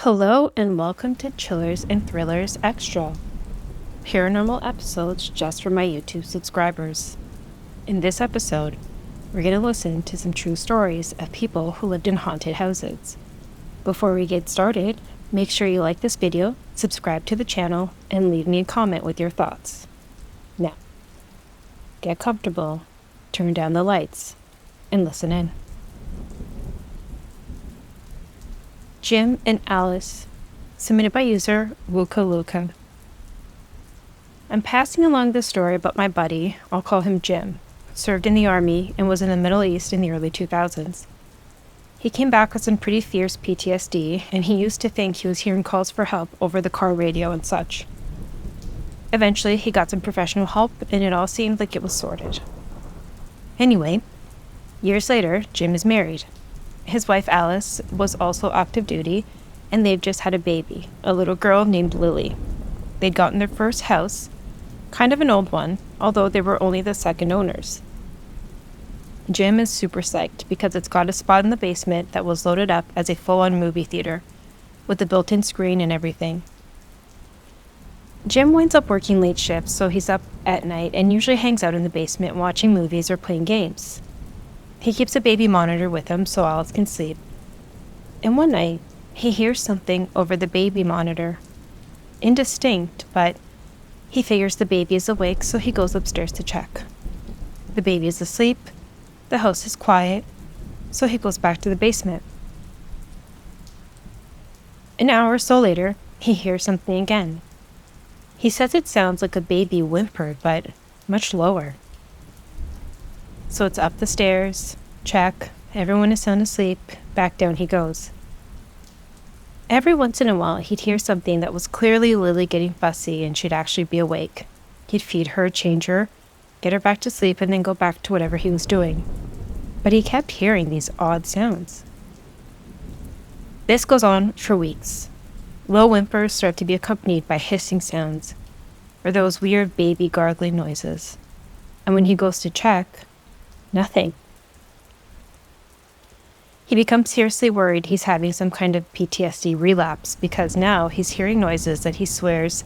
Hello and welcome to Chillers and Thrillers Extra, paranormal episodes just for my YouTube subscribers. In this episode, we're going to listen to some true stories of people who lived in haunted houses. Before we get started, make sure you like this video, subscribe to the channel, and leave me a comment with your thoughts. Now, get comfortable, turn down the lights, and listen in. Jim and Alice, submitted by user Wuka. I'm passing along this story about my buddy, I'll call him Jim, served in the army and was in the Middle East in the early 2000s. He came back with some pretty fierce PTSD, and he used to think he was hearing calls for help over the car radio and such. Eventually, he got some professional help, and it all seemed like it was sorted. Anyway, years later, Jim is married. His wife Alice was also active duty, and they've just had a baby, a little girl named Lily. They'd gotten their first house, kind of an old one, although they were only the second owners. Jim is super psyched because it's got a spot in the basement that was loaded up as a full-on movie theater, with a built-in screen and everything. Jim winds up working late shifts, so he's up at night and usually hangs out in the basement watching movies or playing games. He keeps a baby monitor with him so Alice can sleep. And one night, he hears something over the baby monitor. Indistinct, but he figures the baby is awake, so he goes upstairs to check. The baby is asleep, the house is quiet, so he goes back to the basement. An hour or so later, he hears something again. He says it sounds like a baby whimpered, but much lower. So it's up the stairs, check, everyone is sound asleep, back down he goes. Every once in a while, he'd hear something that was clearly Lily getting fussy and she'd actually be awake. He'd feed her, change her, get her back to sleep, and then go back to whatever he was doing. But he kept hearing these odd sounds. This goes on for weeks. Low whimpers start to be accompanied by hissing sounds, or those weird baby gargling noises. And when he goes to check, nothing. He becomes seriously worried he's having some kind of PTSD relapse because now he's hearing noises that he swears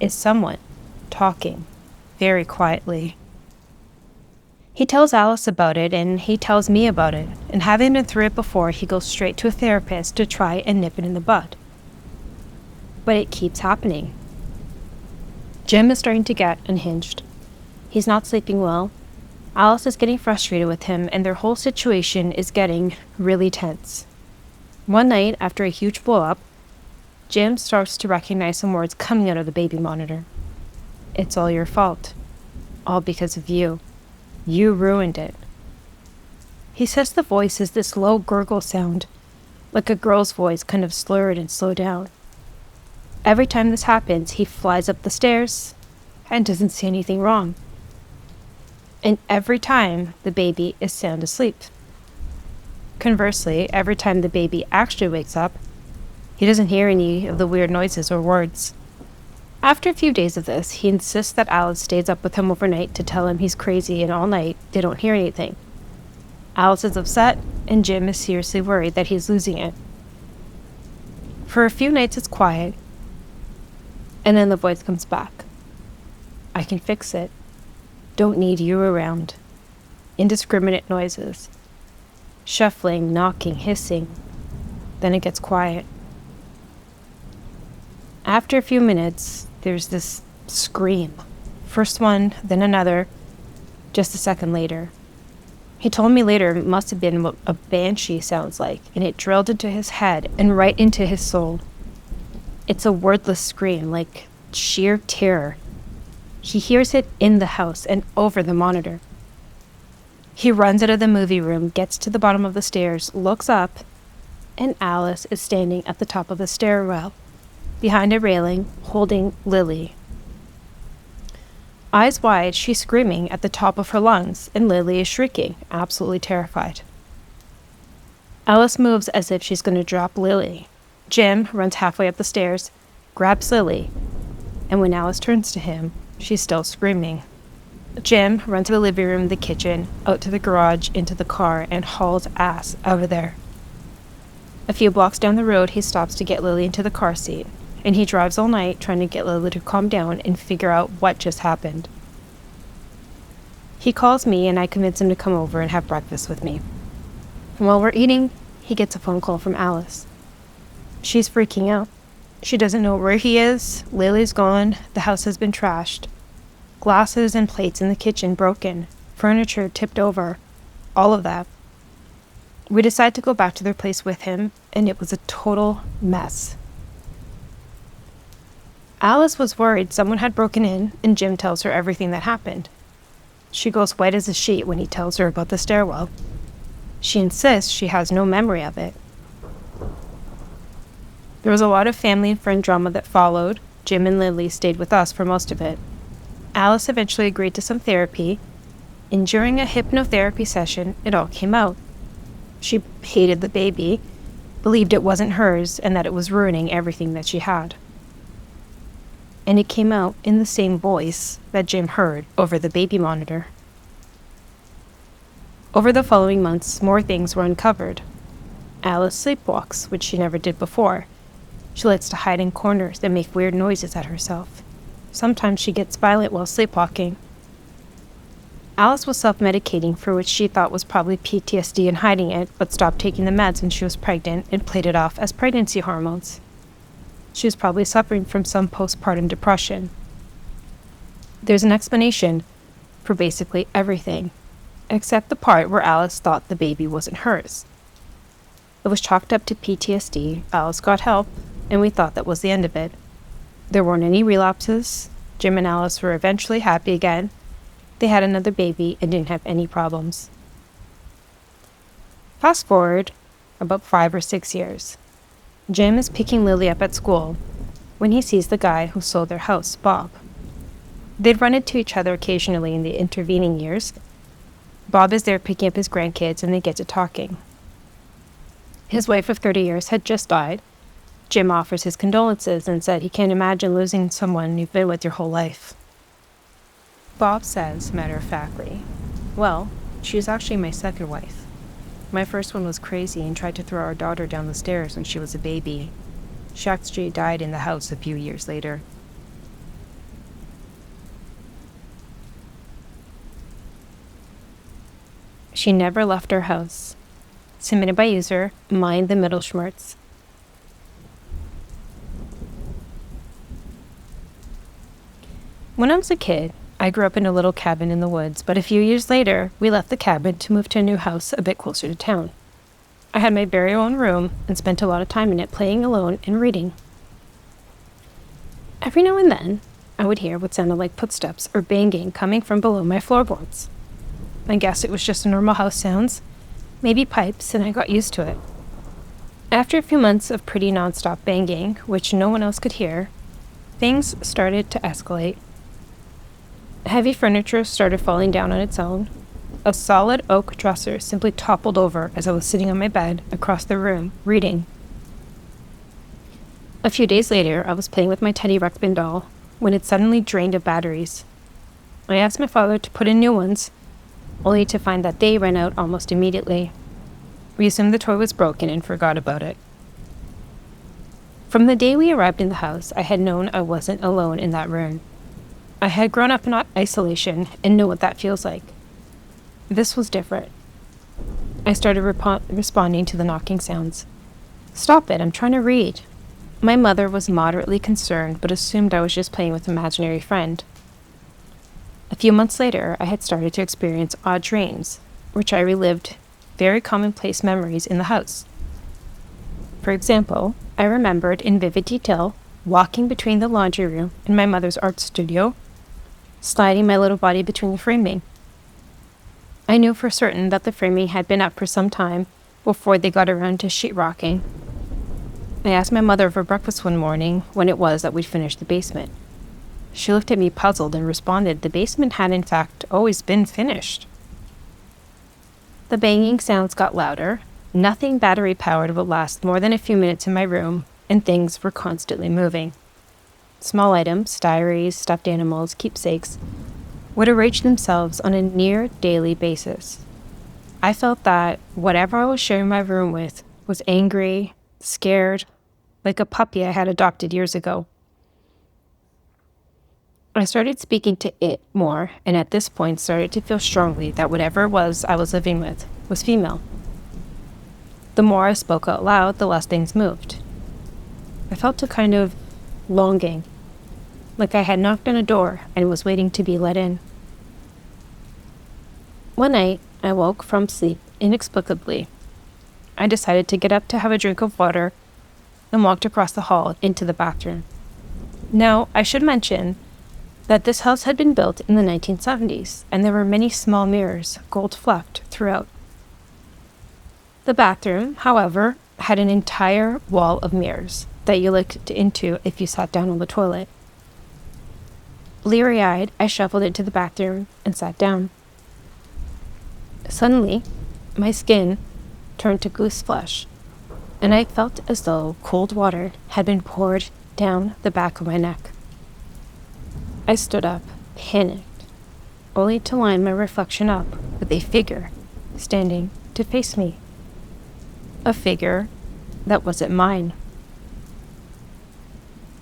is someone talking very quietly. He tells Alice about it and he tells me about it, and having been through it before, he goes straight to a therapist to try and nip it in the bud. But it keeps happening. Jim is starting to get unhinged. He's not sleeping well. Alice is getting frustrated with him, and their whole situation is getting really tense. One night, after a huge blow-up, Jim starts to recognize some words coming out of the baby monitor. It's all your fault. All because of you. You ruined it. He says the voice is this low gurgle sound, like a girl's voice, kind of slurred and slowed down. Every time this happens, he flies up the stairs and doesn't see anything wrong. And every time, the baby is sound asleep. Conversely, every time the baby actually wakes up, he doesn't hear any of the weird noises or words. After a few days of this, he insists that Alice stays up with him overnight to tell him he's crazy, and all night they don't hear anything. Alice is upset, and Jim is seriously worried that he's losing it. For a few nights it's quiet, and then the voice comes back. I can fix it. Don't need you around. Indiscriminate noises. Shuffling, knocking, hissing. Then it gets quiet. After a few minutes, there's this scream. First one, then another, just a second later. He told me later it must have been what a banshee sounds like, and it drilled into his head and right into his soul. It's a wordless scream, like sheer terror. He hears it in the house and over the monitor. He runs out of the movie room, gets to the bottom of the stairs, looks up, and Alice is standing at the top of the stairwell, behind a railing, holding Lily. Eyes wide, she's screaming at the top of her lungs, and Lily is shrieking, absolutely terrified. Alice moves as if she's going to drop Lily. Jim runs halfway up the stairs, grabs Lily, and when Alice turns to him, she's still screaming. Jim runs to the living room, the kitchen, out to the garage, into the car, and hauls ass out of there. A few blocks down the road, he stops to get Lily into the car seat, and he drives all night trying to get Lily to calm down and figure out what just happened. He calls me, and I convince him to come over and have breakfast with me. And while we're eating, he gets a phone call from Alice. She's freaking out. She doesn't know where he is. Lily's gone. The house has been trashed. Glasses and plates in the kitchen broken. Furniture tipped over. All of that. We decide to go back to their place with him, and it was a total mess. Alice was worried someone had broken in, and Jim tells her everything that happened. She goes white as a sheet when he tells her about the stairwell. She insists she has no memory of it. There was a lot of family and friend drama that followed. Jim and Lily stayed with us for most of it. Alice eventually agreed to some therapy, and during a hypnotherapy session, it all came out. She hated the baby, believed it wasn't hers, and that it was ruining everything that she had. And it came out in the same voice that Jim heard over the baby monitor. Over the following months, more things were uncovered. Alice sleepwalks, which she never did before. She likes to hide in corners and make weird noises at herself. Sometimes she gets violent while sleepwalking. Alice was self-medicating for which she thought was probably PTSD and hiding it, but stopped taking the meds when she was pregnant and played it off as pregnancy hormones. She was probably suffering from some postpartum depression. There's an explanation for basically everything, except the part where Alice thought the baby wasn't hers. It was chalked up to PTSD. Alice got help, and we thought that was the end of it. There weren't any relapses. Jim and Alice were eventually happy again. They had another baby and didn't have any problems. Fast forward about 5 or 6 years. Jim is picking Lily up at school when he sees the guy who sold their house, Bob. They'd run into each other occasionally in the intervening years. Bob is there picking up his grandkids, and they get to talking. His wife of 30 years had just died. Jim offers his condolences and said he can't imagine losing someone you've been with your whole life. Bob says, matter-of-factly, "Well, she was actually my second wife. My first one was crazy and tried to throw our daughter down the stairs when she was a baby. She actually died in the house a few years later." She never left our house. Submitted by user, Mind the Middle Schmertz. When I was a kid, I grew up in a little cabin in the woods, but a few years later, we left the cabin to move to a new house a bit closer to town. I had my very own room and spent a lot of time in it playing alone and reading. Every now and then, I would hear what sounded like footsteps or banging coming from below my floorboards. I guess it was just normal house sounds, maybe pipes, and I got used to it. After a few months of pretty nonstop banging, which no one else could hear, things started to escalate. Heavy furniture started falling down on its own. A solid oak dresser simply toppled over as I was sitting on my bed across the room, reading. A few days later, I was playing with my Teddy Ruxpin doll when it suddenly drained of batteries. I asked my father to put in new ones, only to find that they ran out almost immediately. We assumed the toy was broken and forgot about it. From the day we arrived in the house, I had known I wasn't alone in that room. I had grown up in isolation and knew what that feels like. This was different. I started responding to the knocking sounds. "Stop it, I'm trying to read." My mother was moderately concerned, but assumed I was just playing with an imaginary friend. A few months later, I had started to experience odd dreams, which I relived very commonplace memories in the house. For example, I remembered in vivid detail walking between the laundry room and my mother's art studio, sliding my little body between the framing. I knew for certain that the framing had been up for some time before they got around to sheetrocking. I asked my mother for breakfast one morning when it was that we'd finished the basement. She looked at me puzzled and responded the basement had in fact always been finished. The banging sounds got louder. Nothing battery-powered would last more than a few minutes in my room, and things were constantly moving. Small items, diaries, stuffed animals, keepsakes, would arrange themselves on a near-daily basis. I felt that whatever I was sharing my room with was angry, scared, like a puppy I had adopted years ago. I started speaking to it more, and at this point started to feel strongly that whatever it was I was living with was female. The more I spoke out loud, the less things moved. I felt a kind of longing, like I had knocked on a door and was waiting to be let in. One night, I woke from sleep inexplicably. I decided to get up to have a drink of water and walked across the hall into the bathroom. Now, I should mention that this house had been built in the 1970s, and there were many small mirrors, gold-flecked, throughout. The bathroom, however, had an entire wall of mirrors that you looked into if you sat down on the toilet. Bleary-eyed, I shuffled into the bathroom and sat down. Suddenly, my skin turned to goose flesh, and I felt as though cold water had been poured down the back of my neck. I stood up, panicked, only to line my reflection up with a figure standing to face me. A figure that wasn't mine.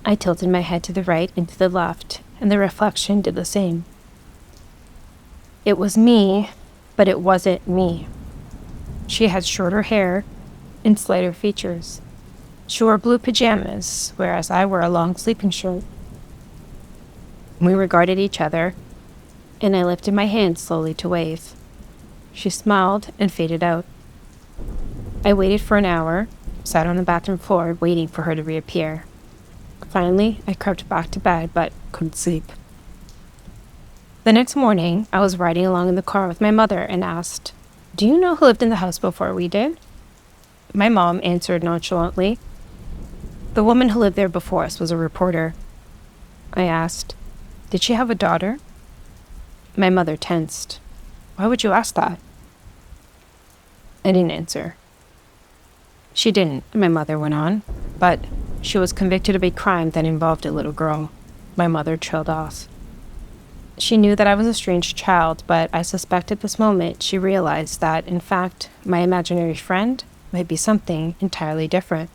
I tilted my head to the right and to the left, and the reflection did the same. It was me, but it wasn't me. She had shorter hair and slighter features. She wore blue pajamas, whereas I wore a long sleeping shirt. We regarded each other, and I lifted my hand slowly to wave. She smiled and faded out. I waited for an hour, sat on the bathroom floor, waiting for her to reappear. Finally, I crept back to bed, but couldn't sleep. The next morning, I was riding along in the car with my mother and asked, "Do you know who lived in the house before we did?" My mom answered nonchalantly, "The woman who lived there before us was a reporter." I asked, "Did she have a daughter?" My mother tensed. "Why would you ask that?" I didn't answer. "She didn't," my mother went on, "but she was convicted of a crime that involved a little girl." My mother trailed off. She knew that I was a strange child, but I suspect at this moment she realized that, in fact, my imaginary friend might be something entirely different.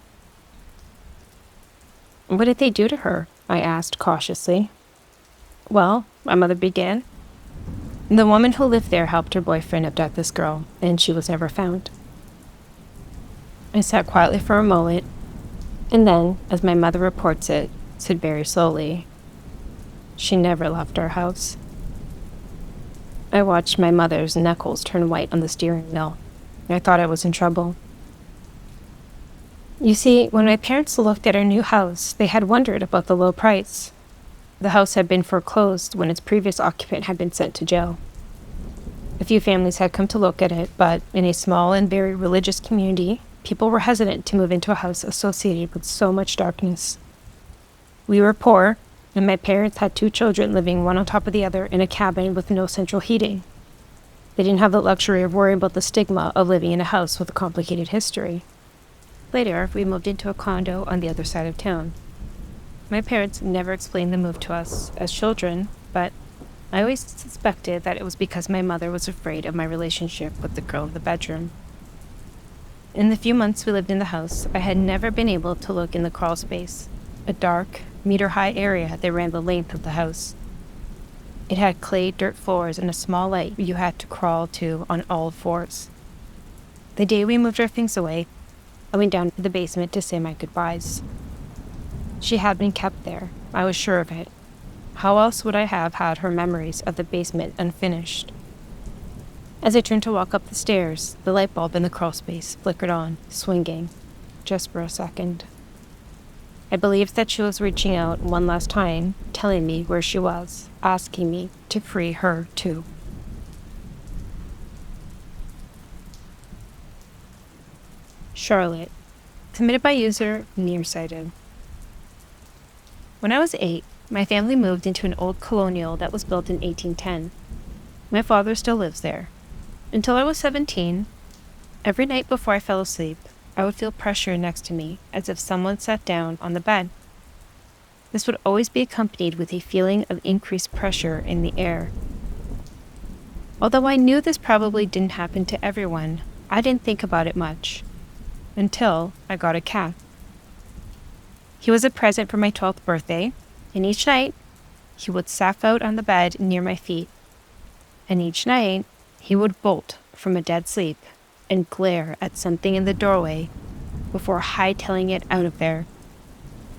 "What did they do to her?" I asked cautiously. "Well," my mother began, "the woman who lived there helped her boyfriend abduct this girl, and she was never found." I sat quietly for a moment, and then, as my mother reports it, said very slowly, "She never left our house." I watched my mother's knuckles turn white on the steering wheel. I thought I was in trouble. You see, when my parents looked at our new house, they had wondered about the low price. The house had been foreclosed when its previous occupant had been sent to jail. A few families had come to look at it, but in a small and very religious community, people were hesitant to move into a house associated with so much darkness. We were poor, and my parents had 2 children living one on top of the other in a cabin with no central heating. They didn't have the luxury of worrying about the stigma of living in a house with a complicated history. Later, we moved into a condo on the other side of town. My parents never explained the move to us as children, but I always suspected that it was because my mother was afraid of my relationship with the girl in the bedroom. In the few months we lived in the house, I had never been able to look in the crawl space, a dark, meter-high area that ran the length of the house. It had clay dirt floors and a small light you had to crawl to on all 4s. The day we moved our things away, I went down to the basement to say my goodbyes. She had been kept there, I was sure of it. How else would I have had her memories of the basement unfinished? As I turned to walk up the stairs, the light bulb in the crawl space flickered on, swinging, just for a second. I believed that she was reaching out one last time, telling me where she was, asking me to free her too. Charlotte, submitted by user Nearsighted. When I was 8, my family moved into an old colonial that was built in 1810. My father still lives there. Until I was 17, every night before I fell asleep, I would feel pressure next to me, as if someone sat down on the bed. This would always be accompanied with a feeling of increased pressure in the air. Although I knew this probably didn't happen to everyone, I didn't think about it much. until I got a cat. He was a present for my 12th birthday, and each night he would sap out on the bed near my feet, and each night he would bolt from a dead sleep and glare at something in the doorway before hightailing it out of there.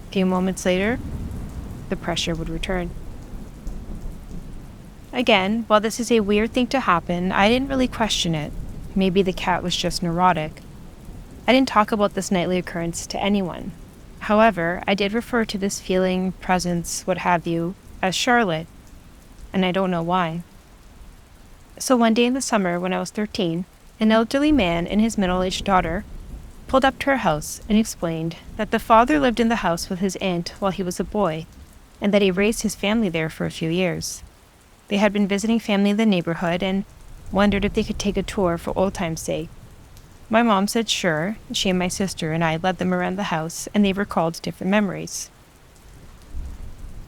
A few moments later, the pressure would return. Again, while this is a weird thing to happen, I didn't really question it. Maybe the cat was just neurotic. I didn't talk about this nightly occurrence to anyone. However, I did refer to this feeling, presence, what have you, as Charlotte, and I don't know why. So one day in the summer when I was 13, an elderly man and his middle-aged daughter pulled up to our house and explained that the father lived in the house with his aunt while he was a boy, and that he raised his family there for a few years. They had been visiting family in the neighborhood and wondered if they could take a tour for old time's sake. My mom said sure, and she and my sister and I led them around the house, and they recalled different memories.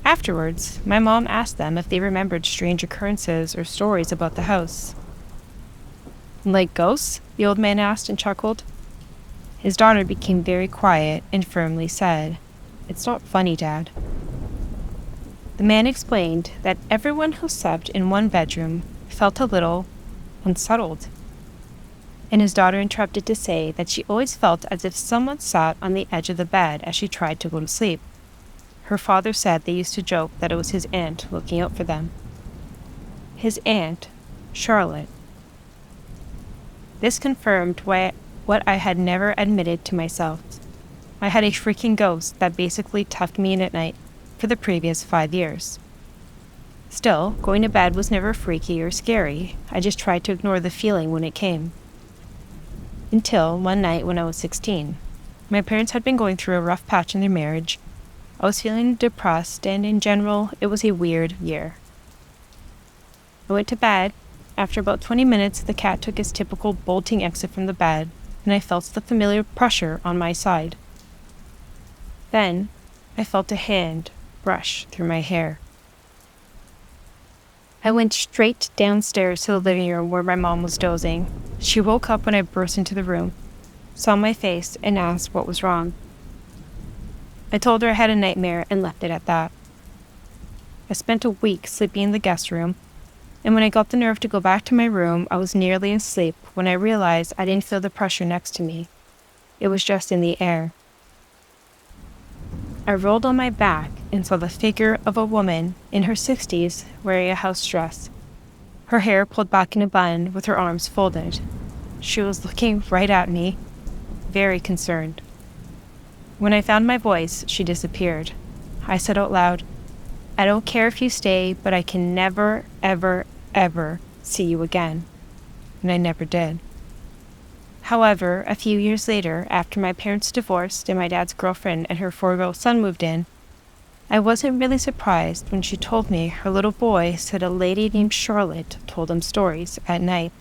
Afterwards, my mom asked them if they remembered strange occurrences or stories about the house. Like ghosts? The old man asked and chuckled. His daughter became very quiet and firmly said, "It's not funny, Dad." The man explained that everyone who slept in one bedroom felt a little unsettled, and his daughter interrupted to say that she always felt as if someone sat on the edge of the bed as she tried to go to sleep. Her father said they used to joke that it was his aunt looking out for them. His aunt, Charlotte. This confirmed what I had never admitted to myself. I had a freaking ghost that basically tucked me in at night for the previous 5 years. Still, going to bed was never freaky or scary. I just tried to ignore the feeling when it came. Until one night when I was 16. My parents had been going through a rough patch in their marriage. I was feeling depressed, and in general, it was a weird year. I went to bed. After about 20 minutes, the cat took his typical bolting exit from the bed, and I felt the familiar pressure on my side. Then, I felt a hand brush through my hair. I went straight downstairs to the living room where my mom was dozing. She woke up when I burst into the room, saw my face, and asked what was wrong. I told her I had a nightmare and left it at that. I spent a week sleeping in the guest room, and when I got the nerve to go back to my room, I was nearly asleep when I realized I didn't feel the pressure next to me. It was just in the air. I rolled on my back and saw the figure of a woman in her 60s wearing a house dress, her hair pulled back in a bun with her arms folded. She was looking right at me, very concerned. When I found my voice, she disappeared. I said out loud, "I don't care if you stay, but I can never, ever, ever see you again." And I never did. However, a few years later, after my parents divorced and my dad's girlfriend and her 4-year-old son moved in, I wasn't really surprised when she told me her little boy said a lady named Charlotte told him stories at night.